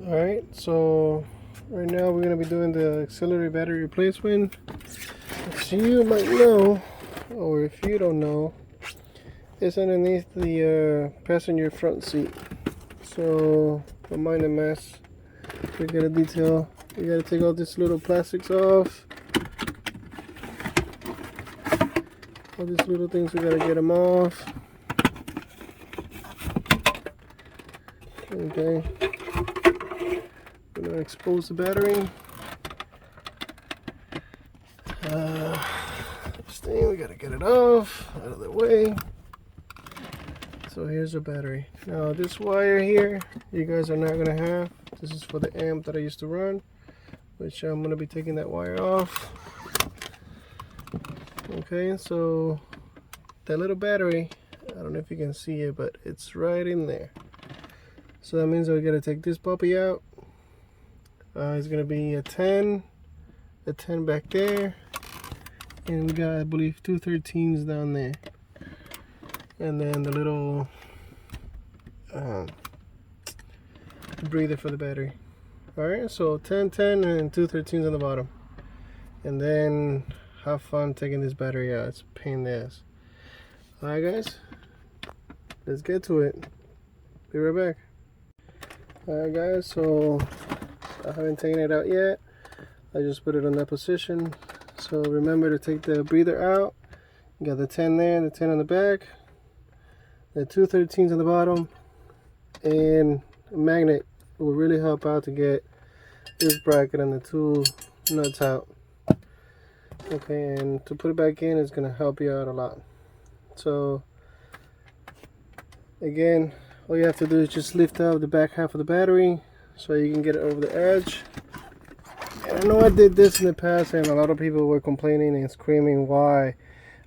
Alright, so right now we're going to be doing the auxiliary battery replacement. As you might know, or if you don't know, it's underneath the passenger front seat. So don't mind the mess. We got a detail. You got to take all these little plastics off. All these little things, we got to get them off. Okay. We're gonna expose the battery. This thing, we gotta get it off, out of the way. So here's the battery. Now this wire here, you guys are not gonna have. This is for the amp that I used to run, which I'm gonna be taking that wire off. Okay, so that little battery, I don't know if you can see it, but it's right in there. So that means we gotta take this puppy out. It's gonna be a 10 back there, and we got, I believe, 2 13s down there, and then the little breather for the battery. Alright, so 10 and 2 13s on the bottom, and then have fun taking this battery out. It's a pain in the ass. Alright guys, let's get to it. Be right back. Alright guys, so I haven't taken it out yet. I just put it on that position. So remember to take the breather out. You got the 10 there, the 10 on the back, the 2 13s on the bottom, and a magnet will really help out to get this bracket and the 2 nuts out. Okay, and to put it back in is going to help you out a lot. So again, all you have to do is just lift up the back half of the battery so you can get it over the edge. And I know I did this in the past, and a lot of people were complaining and screaming why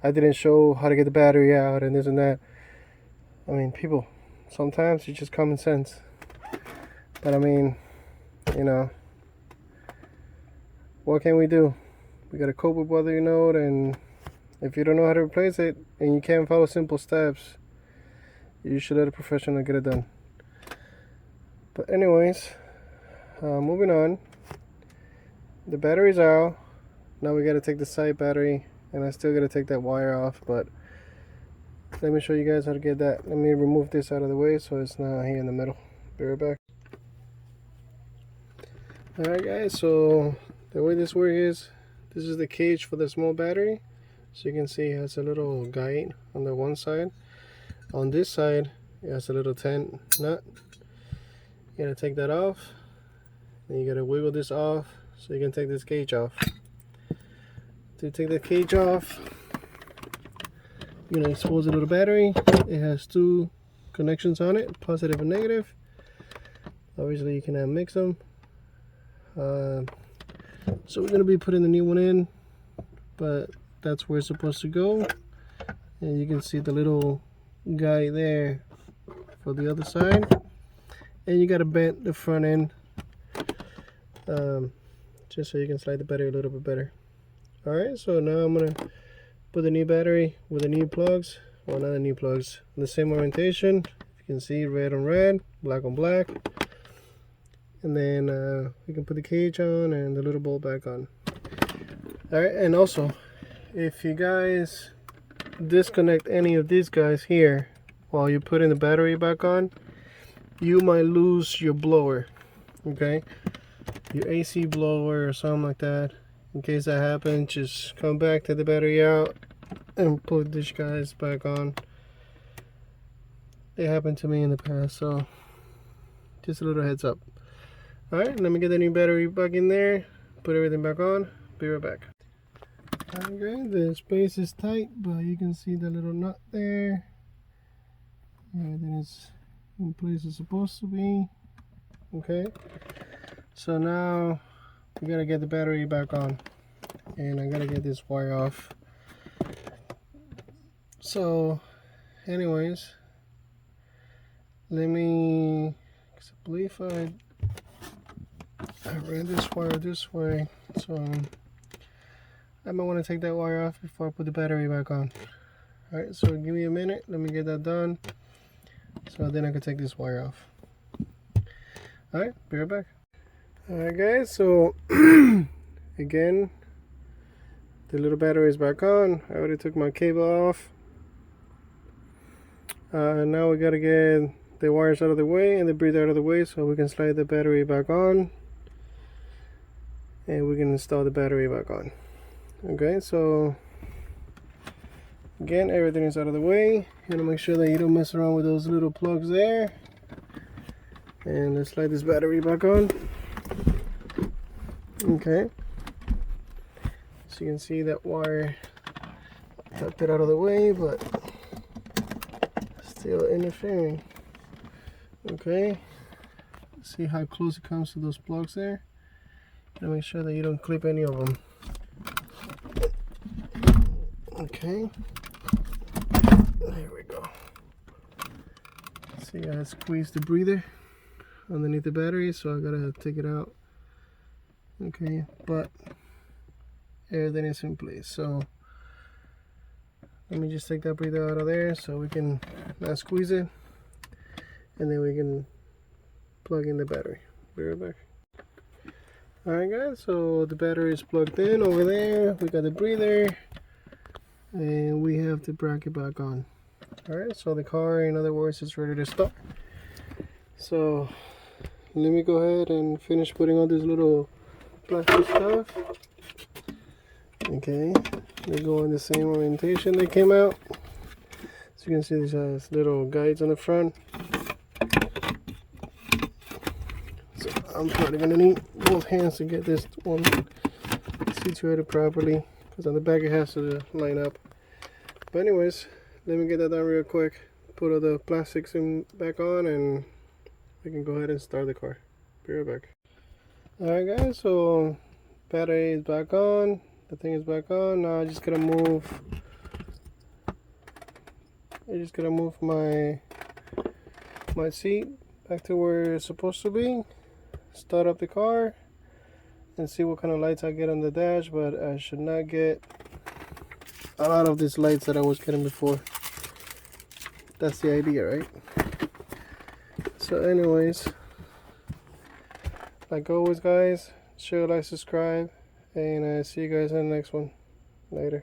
I didn't show how to get the battery out and this and that. I mean, people, sometimes it's just common sense. But I mean, you know, what can we do? We gotta cope with what you know, and if you don't know how to replace it and you can't follow simple steps, you should let a professional get it done. But anyways, moving on. The battery's out. Now we gotta take the side battery, and I still gotta take that wire off, but let me show you guys how to get that. Let me remove this out of the way so it's not here in the middle. Be right back. Alright guys, so the way this works is, this is the cage for the small battery. So you can see it has a little guide on the one side. On this side, it has a little 10 nut. You gotta take that off. Then you gotta wiggle this off so you can take this cage off. To take the cage off, you're gonna expose a little battery. It has 2 connections on it, positive and negative. Obviously you cannot mix them. So we're gonna be putting the new one in, but that's where it's supposed to go. And you can see the little guy there for the other side, and you got to bend the front end just so you can slide the battery a little bit better. Alright, so now I'm gonna put the new battery with the new plugs, well, not the new plugs, the same orientation. You can see red on red, black on black, and then we can put the cage on and the little bolt back on. Alright, and also, if you guys disconnect any of these guys here while you're putting the battery back on, you might lose your blower. Okay, your AC blower or something like that. In case that happens, just come back, take the battery out, and put these guys back on. It happened to me in the past, so just a little heads up. Alright, let me get the new battery back in there, put everything back on. Be right back. Okay, the space is tight, but you can see the little nut there. Everything is in place it's supposed to be. Okay, so now we gotta get the battery back on, and I gotta get this wire off. So anyways, let me, because I believe I ran this wire this way, so I might want to take that wire off before I put the battery back on. Alright, so give me a minute, let me get that done, so then I can take this wire off. Alright, be right back. Alright guys, so again, the little battery is back on. I already took my cable off. Now we gotta get the wires out of the way and the breather out of the way so we can slide the battery back on and we can install the battery back on. Okay, so again, everything is out of the way. You gotta make sure that you don't mess around with those little plugs there. And let's slide this battery back on. Okay, so you can see that wire tucked it out of the way, but still interfering. Okay, see how close it comes to those plugs there. And make sure that you don't clip any of them. Okay, there we go. See, I squeezed the breather underneath the battery, so I gotta take it out. Okay, but everything is in place. So let me just take that breather out of there so we can not squeeze it, and then we can plug in the battery. Be right back. Alright guys, so the battery is plugged in over there. We got the breather and we have the bracket back on. Alright, so the car, in other words, is ready to start. So let me go ahead and finish putting on this little plastic stuff. Okay, they go in the same orientation they came out. So you can see these little guides on the front. So I'm probably gonna need both hands to get this one situated properly, because on the back it has to line up. But anyways, let me get that done real quick. Put all the plastics back on and we can go ahead and start the car. Be right back. Alright guys, so battery is back on. The thing is back on. Now I just gotta move my seat back to where it's supposed to be. Start up the car and see what kind of lights I get on the dash, but I should not get a lot of these lights that I was getting before. That's the idea, right? So anyways, like always guys, share, like, subscribe, and I see you guys in the next one. Later.